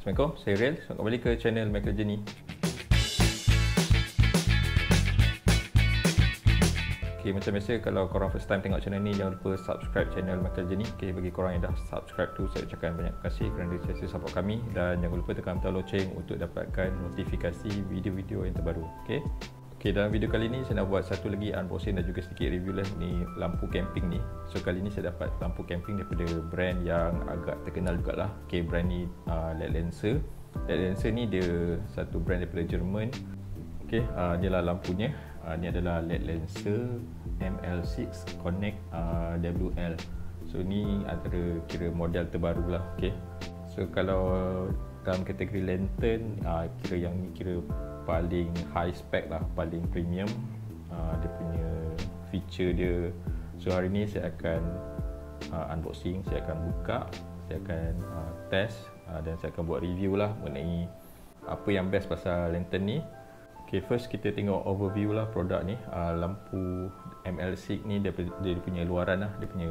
Assalamualaikum, saya Riel. Selamat kembali ke channel Michael Journey. Okay, macam biasa, kalau korang first time tengok channel ni, jangan lupa subscribe channel Michael Journey. Okay, bagi korang yang dah subscribe tu, saya ucapkan banyak terima kasih kerana sentiasa support kami. Dan jangan lupa tekan butang loceng untuk dapatkan notifikasi video-video yang terbaru. Okay. Okay, dalam video kali ni saya nak buat satu lagi unboxing dan juga sedikit review lah ni lampu camping ni. So kali ni saya dapat lampu camping daripada brand yang agak terkenal jugalah. Okay, brand ni LED Lancer. LED Lancer ni dia satu brand daripada Jerman. Okay, ni lah lampunya. Ni adalah LED Lancer ML6 Connect WL. So ni antara kira model terbaru lah. Okay, so kalau dalam kategori lantern, kira yang ni kira paling high spec lah, paling premium. Dia punya feature dia. So hari ni saya akan unboxing, saya akan buka, saya akan test dan saya akan buat review lah mengenai apa yang best pasal lantern ni. Okay, first kita tengok overview lah produk ni. Lampu ML6 ni dia punya luaran lah, dia punya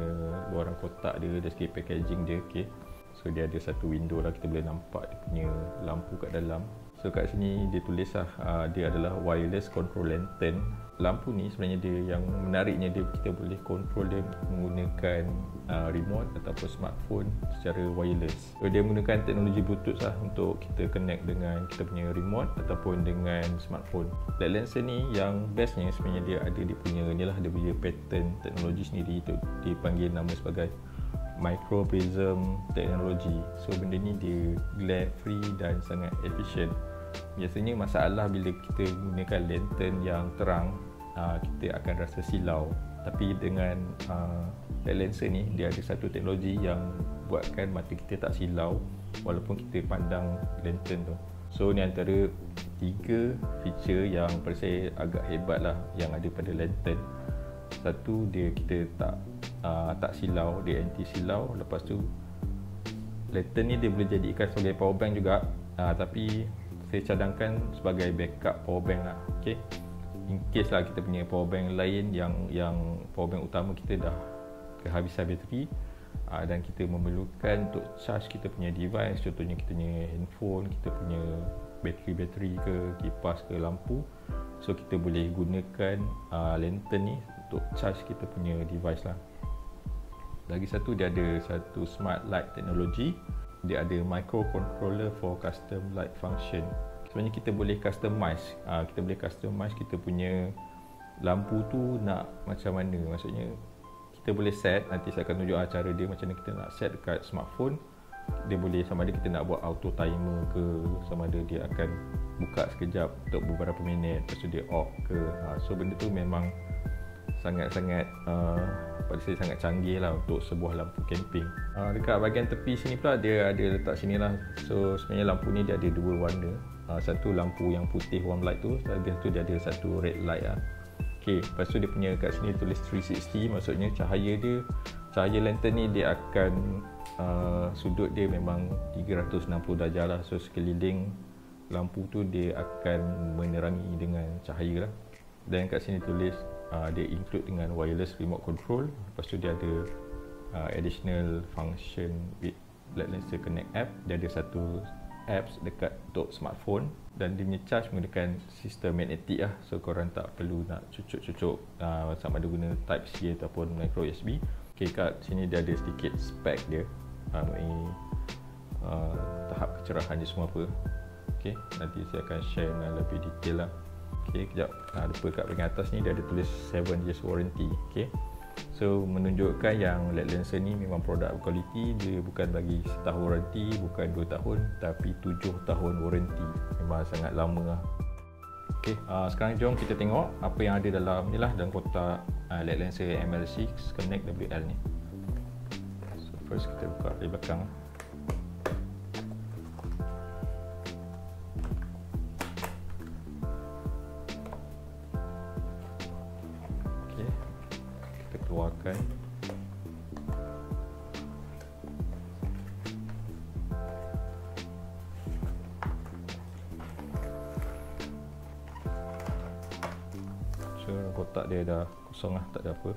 luaran kotak dia, dari segi packaging dia. Okay, so dia ada satu window lah, kita boleh nampak dia punya lampu kat dalam. So kat sini dia tulis lah, dia adalah wireless control lantern. Lampu ni sebenarnya dia yang menariknya, dia kita boleh control dia menggunakan remote ataupun smartphone secara wireless. So dia menggunakan teknologi Bluetooth lah untuk kita connect dengan kita punya remote ataupun dengan smartphone. LED Lancer ni yang bestnya sebenarnya dia ada dia punya ni lah, dia punya pattern teknologi sendiri, itu dipanggil nama sebagai micro prism technology. So benda ni dia glare free dan sangat efisien. Biasanya masalah bila kita gunakan lantern yang terang, kita akan rasa silau. Tapi dengan LED Lancer ni, dia ada satu teknologi yang buatkan mata kita tak silau walaupun kita pandang lantern tu. So ni antara 3 feature yang pada saya agak hebat lah yang ada pada lantern. Satu, dia kita tak silau, dia anti silau. Lepas tu lantern ni dia boleh jadikan sebagai power bank juga, tapi saya cadangkan sebagai backup power bank lah. Okay, in case lah kita punya power bank lain yang power bank utama kita dah kehabisan bateri, dan kita memerlukan untuk charge kita punya device, contohnya kita punya handphone, kita punya bateri ke kipas ke lampu. So kita boleh gunakan lantern ni untuk charge kita punya device lah. Lagi satu, dia ada satu smart light technology. Dia ada microcontroller for custom light function. Sebenarnya kita boleh customize, kita punya lampu tu nak macam mana. Maksudnya kita boleh set, nanti saya akan tunjuk cara dia macam mana kita nak set dekat smartphone. Dia boleh sama ada kita nak buat auto timer ke, sama ada dia akan buka sekejap untuk beberapa minit, lepas tu dia off ke. So benda tu memang sangat-sangat pada saya sangat canggih lah untuk sebuah lampu camping. Dekat bahagian tepi sini pula dia ada letak sini lah. So sebenarnya lampu ni dia ada 2 warna. Satu lampu yang putih warm light tu, habis tu dia ada satu red light lah. Okay, lepas tu dia punya kat sini tulis 360, maksudnya cahaya lantern ni dia akan sudut dia memang 360 darjah lah. So sekeliling lampu tu dia akan menerangi dengan cahaya lah. Dan kat sini tulis dia include dengan wireless remote control. Lepas tu dia ada additional function with LED Lancer Connect app. Dia ada satu apps dekat untuk smartphone dan dia punya charge menggunakan sistem magnetik lah. So korang tak perlu nak cucuk-cucuk sama ada guna type C ataupun micro USB. Okay, kat sini dia ada sedikit spek dia mengenai tahap kecerahan dia semua apa. Okay, nanti saya akan share dengan lebih detail lah. Okay, kejap, lupa kat bahagian atas ni dia ada tulis 7 years warranty. Okay, so menunjukkan yang LED Lancer ni memang produk berkualiti. Dia bukan bagi setahun warranty, bukan 2 tahun, tapi 7 tahun warranty. Memang sangat lama lah. Okay, sekarang jom kita tengok apa yang ada dalam ni lah, dalam kotak LED Lancer ML6 Connect WL ni. So first kita buka dari belakang. Keluarkan. So kotak dia dah kosong lah, tak ada apa.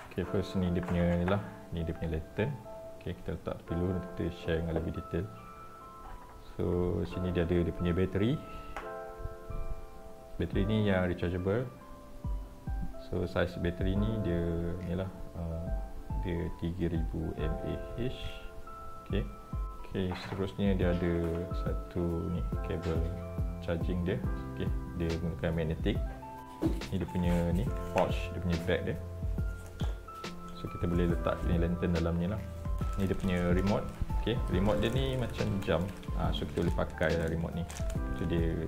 Okay, first ni dia punya ni lah, ni dia punya lantern. Okay, kita letak tepi dulu, nanti kita share dengan lebih detail. So So sini dia ada dia punya bateri. Bateri ni yang rechargeable. So saiz bateri ni dia ni lah, dia 3000 mAh. Okey, seterusnya dia ada satu ni kabel charging dia. Okey, dia menggunakan magnetic. Ni dia punya ni pouch, dia punya bag dia. So kita boleh letak ni lantern dalam ni lah. Ni dia punya remote. Okey, remote dia ni macam jam. So kita boleh pakai lah remote ni. So dia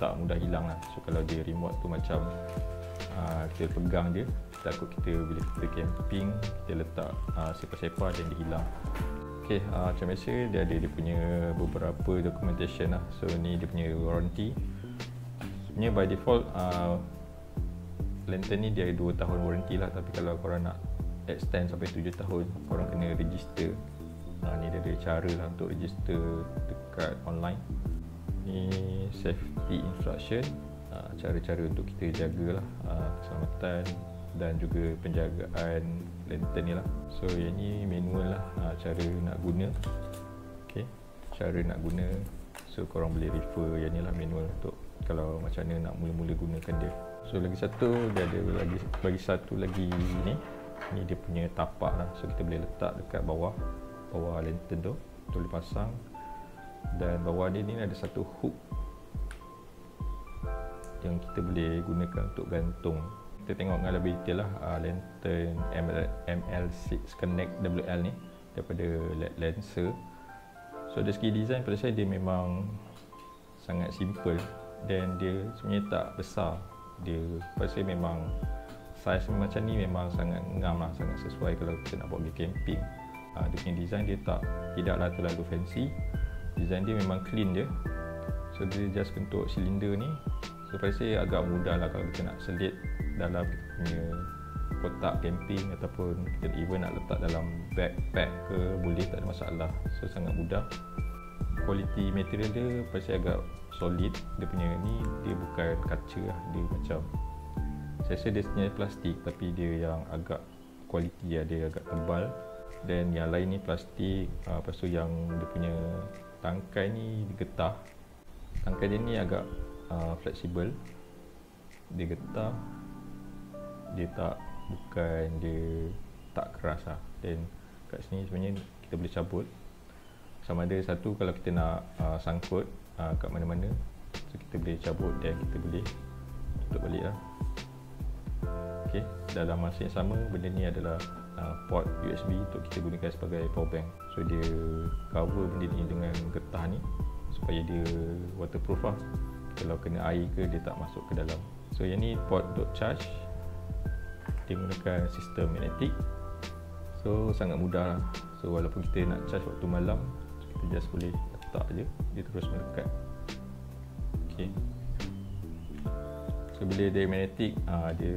tak mudah hilang lah. So kalau dia remote tu macam kita pegang dia, takut kita bila kita camping kita letak sepa-sepa dan dia hilang. Okey, macam biasa dia ada dia punya beberapa documentation lah. So ni dia punya warranty. Sebenarnya by default lantern ni dia ada 2 tahun warranty lah, tapi kalau korang nak extend sampai 7 tahun korang kena register. Ni dia ada cara lah untuk register dekat online. Ni safety instruction, cara-cara untuk kita jagalah keselamatan dan juga penjagaan lantern ni lah. So yang ni manual lah, cara nak guna. Okay, cara nak guna. So korang boleh refer yang ni lah manual untuk kalau macam mana nak mula-mula gunakan dia. So lagi satu dia ada bagi satu lagi ni. Ni dia punya tapak lah. So kita boleh letak dekat bawah lantern tu. Kita boleh pasang. Dan bawah dia ni ada satu hook yang kita boleh gunakan untuk gantung. Kita tengok dengan lebih detail lah lantern ML6 Connect WL ni daripada LED Lancer. So dari segi design pada saya dia memang sangat simple dan dia sebenarnya tak besar. Dia pada saya memang saiz macam ni memang sangat ngam lah, sangat sesuai kalau kita nak buat pergi camping. Dia punya design dia tidaklah terlalu fancy. Design dia memang clean je. So dia just bentuk silinder ni. So pada saya agak mudah lah kalau kita nak selit dalam kita punya kotak camping ataupun kita even nak letak dalam backpack ke, boleh, tak ada masalah. So sangat mudah. Quality material dia pada saya agak solid. Dia punya ni dia bukan kaca lah, dia macam saya rasa dia sebenarnya plastik tapi dia yang agak quality lah, dia agak tebal. Dan yang lain ni plastik. Lepas tu yang dia punya tangkai ni getah. Tangkai dia ni agak fleksibel. Dia getah. Dia tak keras lah. Dan kat sini sebenarnya kita boleh cabut. Sama ada satu kalau kita nak sangkut kat mana-mana, so kita boleh cabut dan kita boleh tutup balik lah. Okay, dalam masa yang sama benda ni adalah port USB untuk kita gunakan sebagai power bank. So dia cover benda ni dengan getah ni supaya dia waterproof lah. Kalau kena air ke dia tak masuk ke dalam. So yang ni port dot charge. Dia menggunakan sistem magnetik. So sangat mudah lah. So walaupun kita nak charge waktu malam, kita just boleh letak je, dia terus melekat. Okay. So bila dia magnetik, dia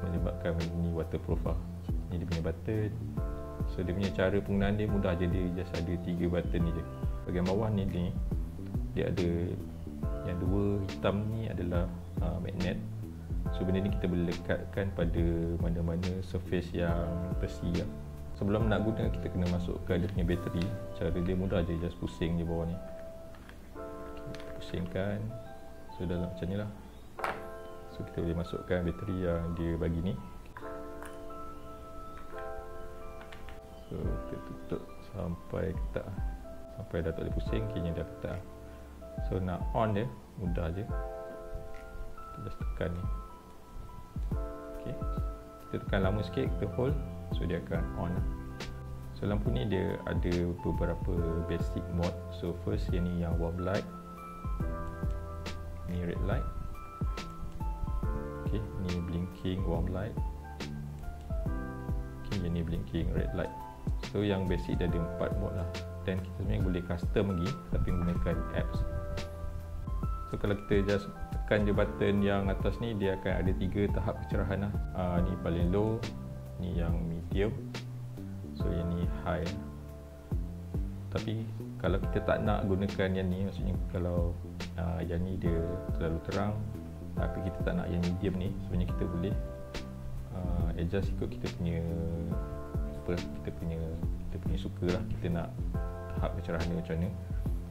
menyebabkan ni waterproof lah. Ni dia punya button. So dia punya cara penggunaan dia mudah je, dia just ada 3 button ni je. Bahagian bawah ni dia ada yang 2 hitam ni adalah magnet. So benda ni kita boleh lekatkan pada mana-mana surface yang besi lah. Sebelum nak guna kita kena masukkan dia punya bateri. Cara dia mudah je, just pusing je bawah ni. Pusingkan. So dalam macam ni lah. So kita boleh masukkan bateri yang dia bagi ni. So kita tutup sampai ketak. Sampai dah tak boleh pusing, kini dah ketak. So nak on dia mudah je. Kita just tekan ni. Okay. Kita tekan lama sikit, kita hold. So dia akan on lah. So lampu ni dia ada beberapa basic mode. So first yang ni yang warm light. Ni red light. Okay, ni blinking warm light. Okay, yang ni blinking red light. So yang basic dia ada 4 mode lah. Dan kita sebenarnya boleh custom lagi tapi menggunakan apps. So kalau kita just tekan je button yang atas ni, dia akan ada 3 tahap kecerahan lah. Ni paling low, ni yang medium, so yang ni high. Tapi kalau kita tak nak gunakan yang ni, maksudnya kalau yang ni dia terlalu terang tapi kita tak nak yang medium ni, sebenarnya kita boleh adjust ikut kita punya kita punya suka lah, kita nak tahap kecerahan dia macam mana.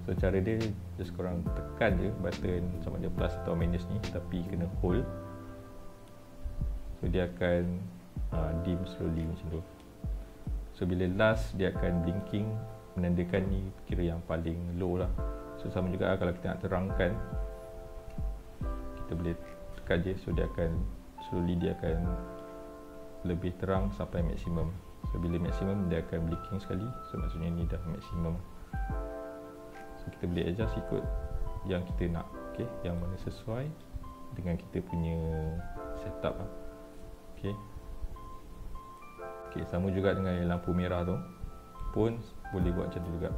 So cara dia just korang tekan je button sama ada plus atau minus ni, tapi kena hold. So dia akan dim slowly macam tu. So bila last dia akan blinking, menandakan ni kira yang paling low lah. So sama juga kalau kita nak terangkan, kita boleh tekan je. So dia akan slowly, dia akan lebih terang sampai maksimum. So bila maksimum dia akan blinking sekali. So maksudnya ni dah maksimum. So kita boleh adjust ikut yang kita nak, okay? Yang mana sesuai dengan kita punya setup lah. Okay. Okay, sama juga dengan lampu merah tu pun boleh buat macam tu juga.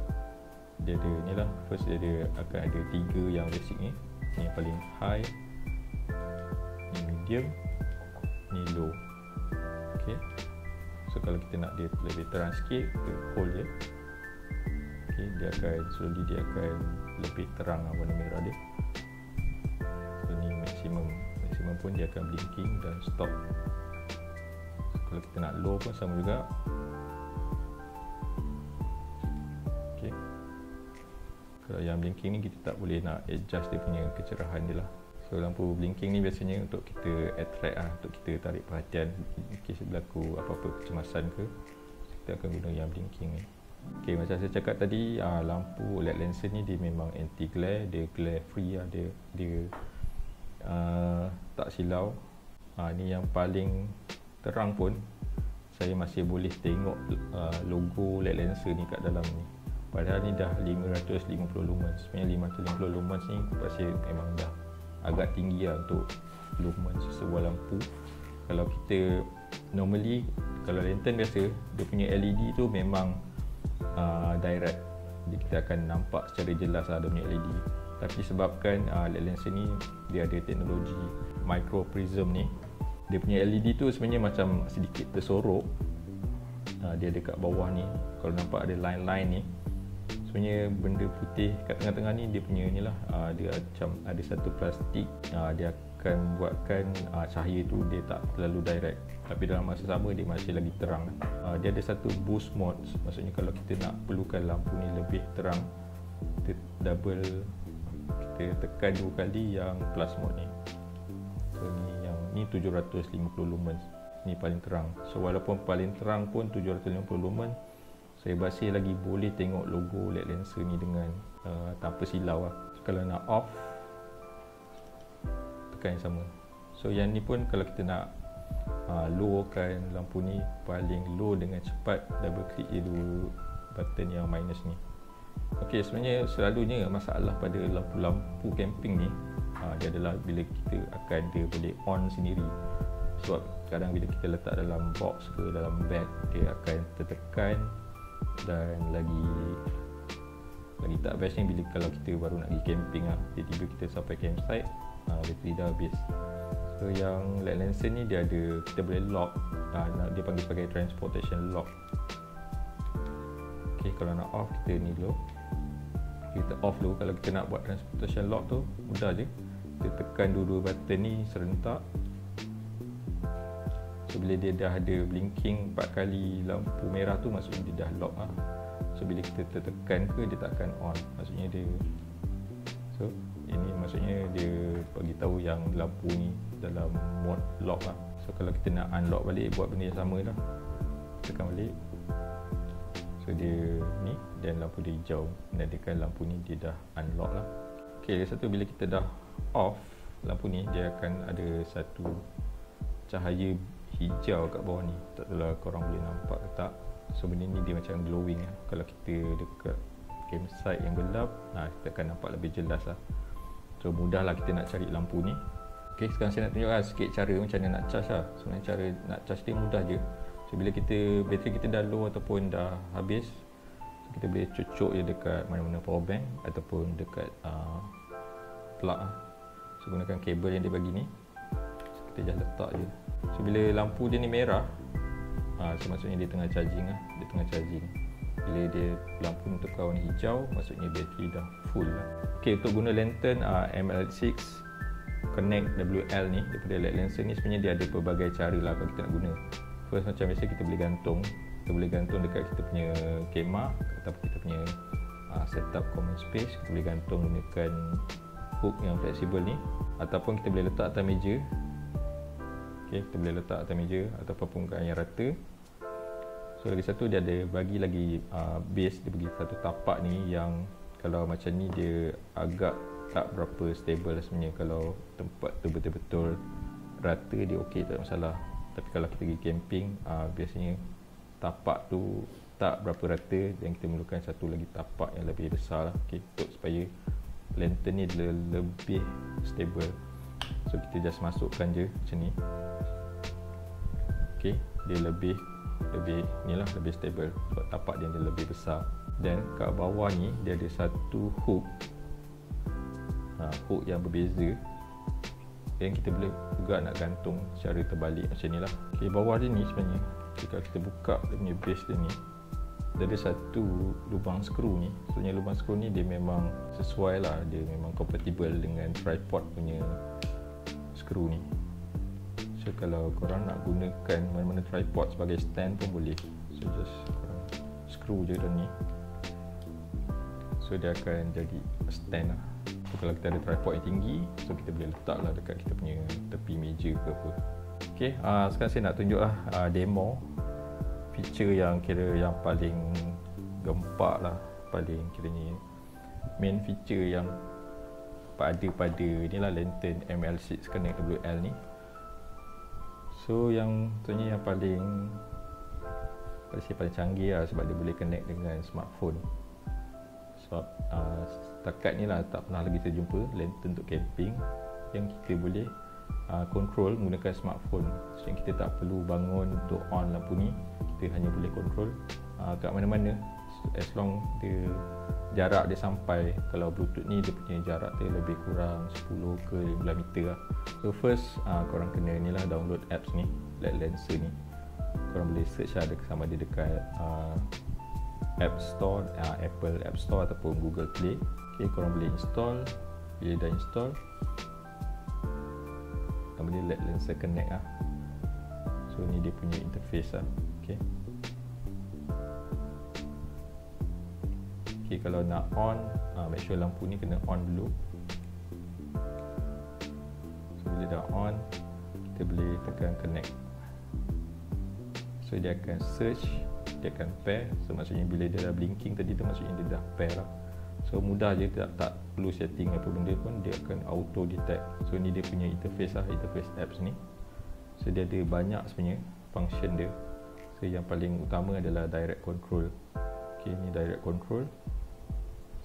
Dia ada ni lah, first dia akan ada 3 yang basic ni. Ni yang paling high, ni medium, ni low. Okay. So kalau kita nak dia lebih terang sikit, kita hold je. Okay, dia akan slowly, dia akan lebih terang lah warna merah dia. So ni maksimum pun dia akan blinking dan stop. So, kalau kita nak low pun sama juga. Okay. Kalau yang blinking ni kita tak boleh nak adjust dia punya kecerahan dia lah. So lampu blinking ni biasanya untuk kita attract lah, untuk kita tarik perhatian in case berlaku apa-apa kecemasan ke, kita akan guna yang blinking ni. Okay, macam saya cakap tadi, lampu LED Lancer ni dia memang anti glare, dia glare free lah, dia tak silau. Ni yang paling terang pun saya masih boleh tengok logo LED Lancer ni kat dalam ni. Padahal ni dah 550 lumens. Sebenarnya 550 lumens ni pasti memang dah agak tinggi lah untuk lumens sebuah lampu. Kalau kita normally, kalau lantern biasa, dia punya LED tu memang direct, jadi kita akan nampak secara jelas lah dia punya LED. Tapi sebabkan LED Lancer ni dia ada teknologi micro prism ni, dia punya LED tu sebenarnya macam sedikit tersorok. Dia ada kat bawah ni, kalau nampak ada line-line ni, sebenarnya benda putih kat tengah-tengah ni dia punya ni lah, dia macam ada satu plastik, dia akan buatkan cahaya tu dia tak terlalu direct, tapi dalam masa sama dia masih lagi terang. Dia ada satu boost mode, maksudnya kalau kita nak perlukan lampu ni lebih terang, kita double, kita tekan 2 kali yang plus mode ni. So ni 750 lumens, ni paling terang. So walaupun paling terang pun 750 lumens, saya masih lagi boleh tengok logo LED Lancer ni dengan tanpa silau lah. So, kalau nak off, tekan yang sama. So yang ni pun kalau kita nak lowkan lampu ni paling low dengan cepat, double klik je dulu button yang minus ni. Ok, sebenarnya selalunya masalah pada lampu-lampu camping ni dia adalah bila kita akan dia boleh on sendiri. Sebab kadang bila kita letak dalam box ke dalam bag, dia akan tertekan. Dan lagi tak bestnya bila kalau kita baru nak pergi camping lah, tiba-tiba kita sampai campsite, bateri dah habis. So yang LED Lancer ni dia ada, kita boleh lock, dia panggil sebagai transportation lock. Ok, kalau nak off kita ni dulu, kita off dulu. Kalau kita nak buat transportation lock tu mudah je, kita tekan dua-dua button ni serentak. So bila dia dah ada blinking 4 kali lampu merah tu, maksudnya dia dah lock lah. So bila kita tertekan ke, dia tak akan on, maksudnya dia, so ini maksudnya dia bagi tahu yang lampu ni dalam mode lock lah. So kalau kita nak unlock balik, buat benda yang sama lah, tekan balik. So dia ni, dan lampu dia hijau, menandakan lampu ni dia dah unlock lah. Ok, satu bila kita dah off lampu ni, dia akan ada satu cahaya hijau kat bawah ni. Tak tahu lah korang boleh nampak ke tak. So benda ni dia macam glowing lah. Kalau kita dekat campsite yang gelap, kita akan nampak lebih jelas lah. So mudah lah kita nak cari lampu ni. Ok, sekarang saya nak tunjukkan sikit cara macam mana nak charge lah. Sebenarnya cara nak charge dia mudah je. So bila bateri kita dah low ataupun dah habis, so kita boleh cucuk je dekat mana-mana power bank ataupun dekat plug lah. So gunakan kabel yang dia bagi ni, so kita just letak je. So bila lampu dia ni merah, so maksudnya dia tengah charging lah, dia tengah charging. Bila dia lampu ni tukar warna hijau, maksudnya bateri dah full lah. Ok, untuk guna lantern ML6 Connect WL ni daripada LED Lancer ni, sebenarnya dia ada pelbagai cara lah kalau kita nak guna. First, macam biasa kita boleh gantung dekat kita punya kemah ataupun kita punya setup common space. Kita boleh gantung gunakan hook yang fleksibel ni, ataupun kita boleh letak atas meja. Okay, kita boleh letak atas meja ataupun permukaan yang rata. So lagi satu, dia ada bagi lagi base, dia bagi satu tapak ni yang kalau macam ni dia agak tak berapa stable sebenarnya. Kalau tempat tu betul-betul rata, dia okey, tak ada masalah. Tapi kalau kita pergi camping, biasanya tapak tu tak berapa rata dan kita memerlukan satu lagi tapak yang lebih besar lah, okay, untuk supaya lantern ni lebih stable. So kita just masukkan je macam ni. Okay, dia lebih ni lah, lebih stable sebab tapak dia lebih besar. Dan kat bawah ni dia ada satu hook, hook yang berbeza yang kita boleh juga nak gantung secara terbalik macam ni lah. Okay, bawah dia ni sebenarnya, jika kita buka dia punya base dia ni, dia ada satu lubang skru ni. Sebenarnya lubang skru ni dia memang sesuai lah, dia memang compatible dengan tripod punya skru ni. So kalau korang nak gunakan mana-mana tripod sebagai stand pun boleh. So just korang skru je dalam ni, so dia akan jadi stand lah. So kalau kita ada tripod yang tinggi, so kita boleh letak lah dekat kita punya tepi meja ke apa. Okay, sekarang saya nak tunjuk lah demo feature yang yang paling gempak lah, paling kiranya main feature yang pada inilah lantern ML6 Connect WL ni. So yang sebenarnya yang paling canggih lah, sebab dia boleh connect dengan smartphone. Sebab setakat ni lah tak pernah lagi saya jumpa lantern untuk camping yang kita boleh control menggunakan smartphone. So yang kita tak perlu bangun untuk on lampu ni, kita hanya boleh control kat mana-mana, as long dia jarak dia sampai. Kalau Bluetooth ni dia punya jarak dia lebih kurang 10 ke 15 meter lah. So first korang kena ni lah download apps ni, Light Lancer ni. Korang boleh search ada sama dia dekat App Store, Apple App Store ataupun Google Play. Okay, korang boleh install. Bila dah install, korang boleh Light Lancer Connect lah. So ni dia punya interface lah. Okay, okay, kalau nak on, make sure lampu ni kena on dulu. So bila dah on, kita boleh tekan connect. So dia akan search, dia akan pair. So maksudnya bila dia dah blinking tadi tu, maksudnya dia dah pair lah. So mudah je, tak perlu setting apa benda pun, dia akan auto detect. So ni dia punya interface lah, interface apps ni. So dia ada banyak sebenarnya function dia. So yang paling utama adalah direct control. Okay, ni direct control.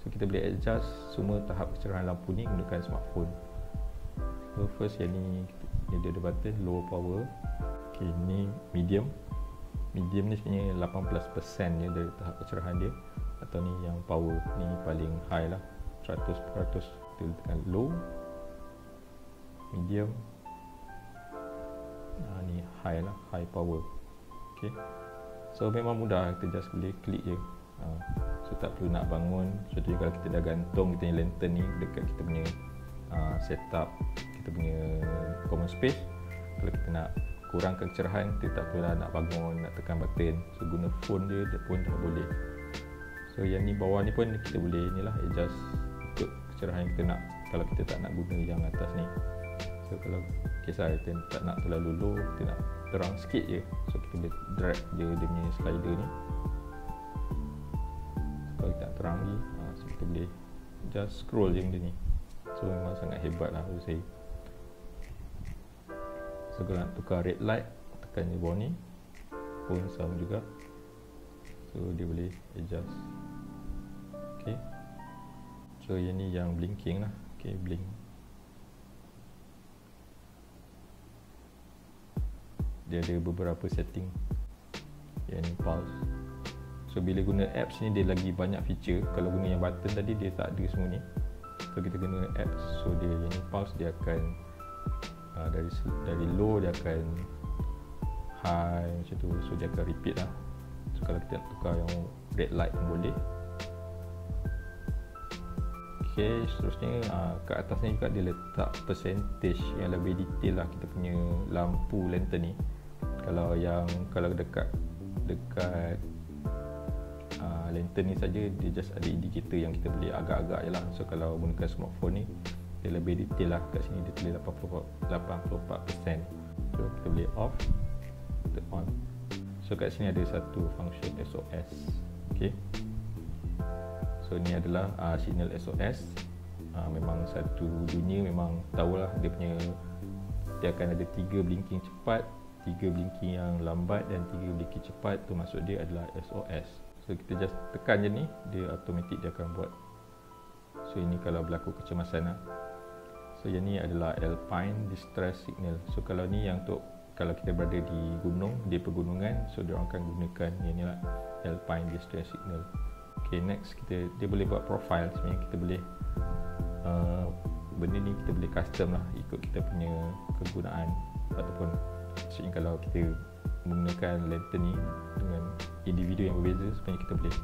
So kita boleh adjust semua tahap kecerahan lampu ni menggunakan smartphone. So first yang ni dia ada button low power. Okay, ni medium. Medium ni sebenarnya 18% je dari tahap kecerahan dia. Atau ni yang power, ni paling high lah, 100%. Kita tekan low, medium, ni high lah, high power. Okay, so memang mudah, kita just boleh klik je. So tak perlu nak bangun. Contohnya kalau kita dah gantung kita punya lantern ni dekat kita punya setup, kita punya common space, kalau kita nak kurangkan kecerahan, kita tak perlu nak bangun, nak tekan button. So guna phone je, dia pun dah boleh. So yang ni bawah ni pun kita boleh ni lah, adjust untuk kecerahan yang kita nak, kalau kita tak nak guna yang atas ni. So kalau kisah kita tak nak terlalu low, kita nak terang sikit je, so kita boleh drag je dia punya slider ni. So kalau kita nak terang lagi, so kita boleh just scroll je benda ni. So memang sangat hebat lah menurut saya. So kalau nak tukar red light, tekan je bawah ni pun sama juga. So dia boleh adjust. Okay, so yang ni yang blinking lah. Okay, blink. Dia ada beberapa setting. Yang ni pulse. So bila guna apps ni dia lagi banyak feature. Kalau guna yang button tadi dia tak ada semua ni. So kita guna apps, so dia yang ni pulse dia akan dari low dia akan high macam tu. So dia akan repeat lah. So kalau kita nak tukar yang red light pun boleh. Okay, seterusnya kat atas ni juga dia letak percentage yang lebih detail lah kita punya lampu lantern ni. Kalau dekat lantern ni saja dia just ada indicator yang kita boleh agak-agak je lah. So kalau gunakan smartphone ni dia lebih detail lah. Kat sini dia tulis 84%. So kita boleh off, kita on. So kat sini ada satu function SOS. Okay, so ni adalah signal SOS. Memang satu dunia memang tahulah dia akan ada 3 blinking cepat, 3 blinking yang lambat dan 3 blinking cepat. Tu maksud dia adalah SOS. So kita just tekan je ni, dia automatic dia akan buat. So ini kalau berlaku kecemasan lah. So yang ni adalah Alpine Distress Signal. So kalau ni yang untuk kalau kita berada di gunung, di pegunungan, so dia orang akan gunakan yang ni lah, Alpine Distress Signal. Okay, next dia boleh buat profile. Sebenarnya kita boleh benda ni kita boleh custom lah ikut kita punya kegunaan, ataupun maksudnya kalau kita menggunakan lantern ni dengan individu yang berbeza, sebenarnya kita boleh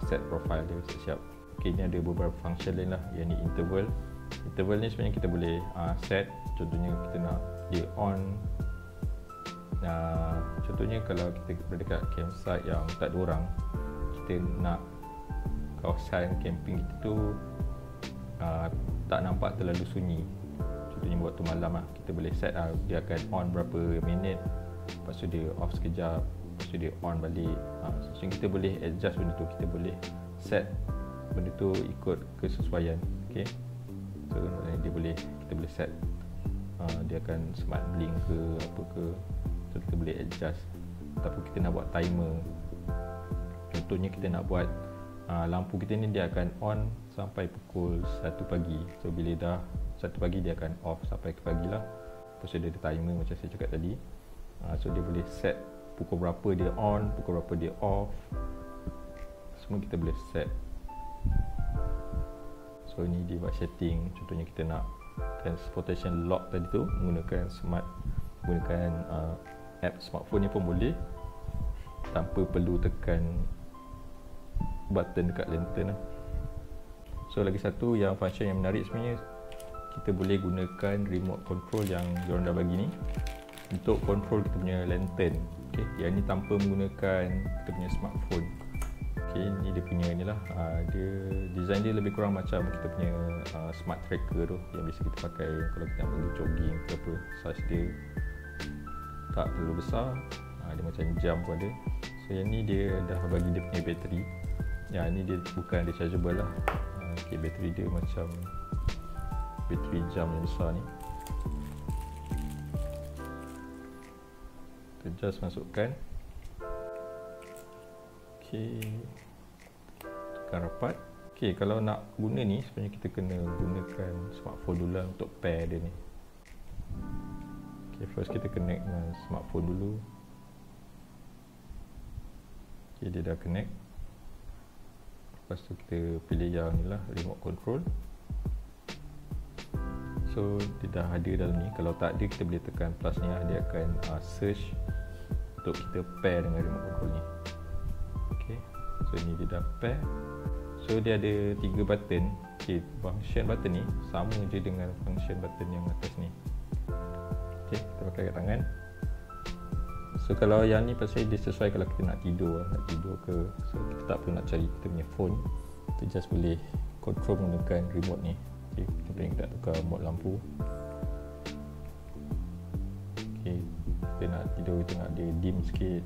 set profile dia siap. Okay, ni ada beberapa function lain lah. Yang ni interval ni sebenarnya kita boleh set. Contohnya kita nak dia on. Contohnya kalau kita berada kat campsite yang tak ada orang, kita nak kawasan camping kita tu tak nampak terlalu sunyi. Contohnya waktu malam lah, kita boleh set dia akan on berapa minit, lepas tu dia off sekejap, lepas tu dia on balik. So kita boleh adjust benda tu, kita boleh set benda tu ikut kesesuaian. Okay, so kita boleh set dia akan smart blink ke apa ke. So kita boleh adjust. Ataupun kita nak buat timer, contohnya kita nak buat lampu kita ni dia akan on sampai pukul 1 pagi. So bila dah 1 pagi dia akan off sampai ke pagi lah. Lepas tu dia ada timer macam saya cakap tadi. So dia boleh set pukul berapa dia on, pukul berapa dia off. Semua kita boleh set. So ni dia buat setting. Contohnya kita nak transportation lock tadi tu menggunakan app smartphone ni pun boleh, tanpa perlu tekan button dekat lantern lah. So lagi satu yang function yang menarik sebenarnya, kita boleh gunakan remote control yang diorang dah bagi ni untuk control kita punya lantern. Okay, yang ni tanpa menggunakan kita punya smartphone. Okay, ni dia punya ni lah. Dia design dia lebih kurang macam kita punya smart tracker tu yang biasa kita pakai kalau kita nak pergi jogging ke apa. Size dia tak terlalu besar, dia macam jam pun ada. So yang ni dia dah bagi dia punya bateri. Yang ni dia bukan rechargeable lah. Okay, bateri dia macam bateri jam yang besar ni. Kita just masukkan. Okay, tekan rapat. Okay, kalau nak guna ni sebenarnya kita kena gunakan smartphone dulu lah untuk pair dia ni. Okay, first kita connect dengan smartphone dulu. Okay, dia dah connect. Lepas tu kita pilih yang ni lah, remote control. So dia dah ada dalam ni. Kalau tak ada, kita boleh tekan plus ni lah. Dia akan search untuk kita pair dengan remote control ni. Okay, so ni dia dah pair. So dia ada 3 button. Okay, function button ni sama je dengan function button yang atas ni. Okay, kita pakai kat tangan. So kalau yang ni pasal dia sesuai kalau kita nak tidur ke, so kita tak perlu nak cari kita punya phone, kita just boleh control menggunakan remote ni. Okay, contohnya kita nak tukar mode lampu. Okay, kita nak tidur, kita nak dia dim sikit,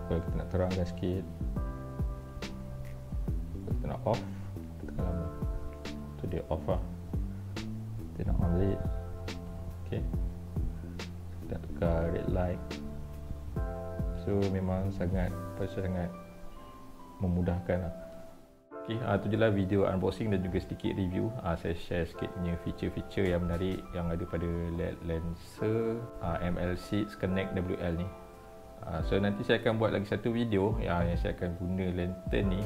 kalau kita nak terangkan sikit, kalau kita nak off, tekan lama, so dia off lah. Kita nak on balik. Okay, kita tukar red light. So memang sangat memudahkan lah. Okay, tu je lah video unboxing dan juga sedikit review. Saya share sikit punya feature-feature yang menarik yang ada pada Lancer ML6 Connect WL ni. So nanti saya akan buat lagi satu video yang saya akan guna lantern ni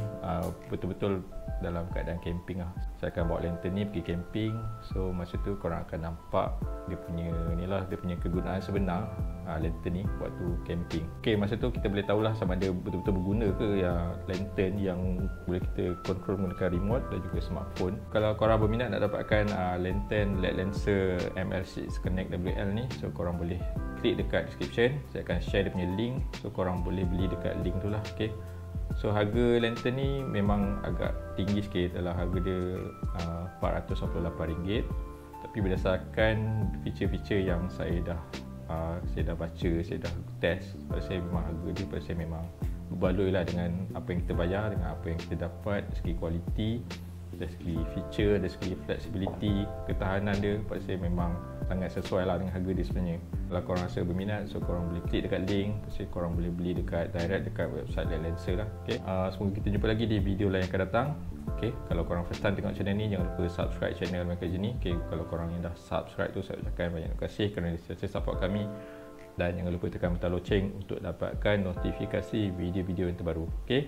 betul-betul dalam keadaan camping lah. saya akan bawa lantern ni pergi camping. So masa tu korang akan nampak dia punya kegunaan sebenar lantern ni waktu camping. Okay, masa tu kita boleh tahulah sama ada betul-betul berguna ke lantern yang boleh kita control menggunakan remote dan juga smartphone. Kalau korang berminat nak dapatkan lantern LED Lancer ML6 Connect WL ni, so korang boleh klik dekat description. Saya akan share dia punya link, so korang boleh beli dekat link tu lah. Okay, so harga lantern ni memang agak tinggi sikit, adalah harga dia RM498, tapi berdasarkan feature-feature yang saya dah baca, saya dah test, pada saya memang harga dia pada saya memang berbaloi lah dengan apa yang kita bayar, dengan apa yang kita dapat dari segi kualiti, dari segi feature, dari segi flexibility, ketahanan dia. Pada saya memang sangat sesuai lah dengan harga dia sebenarnya. Kalau korang rasa berminat, so korang boleh klik dekat link, so korang boleh beli dekat direct dekat website LED Lancer lah. Okay, semoga kita jumpa lagi di video lain yang akan datang. Okay, kalau korang first time tengok channel ni, jangan lupa subscribe channel Michael Jenny. Okay, kalau korang yang dah subscribe tu, saya ucapkan banyak terima kasih kerana sentiasa support kami. Dan jangan lupa tekan butang loceng untuk dapatkan notifikasi video-video yang terbaru. Okay,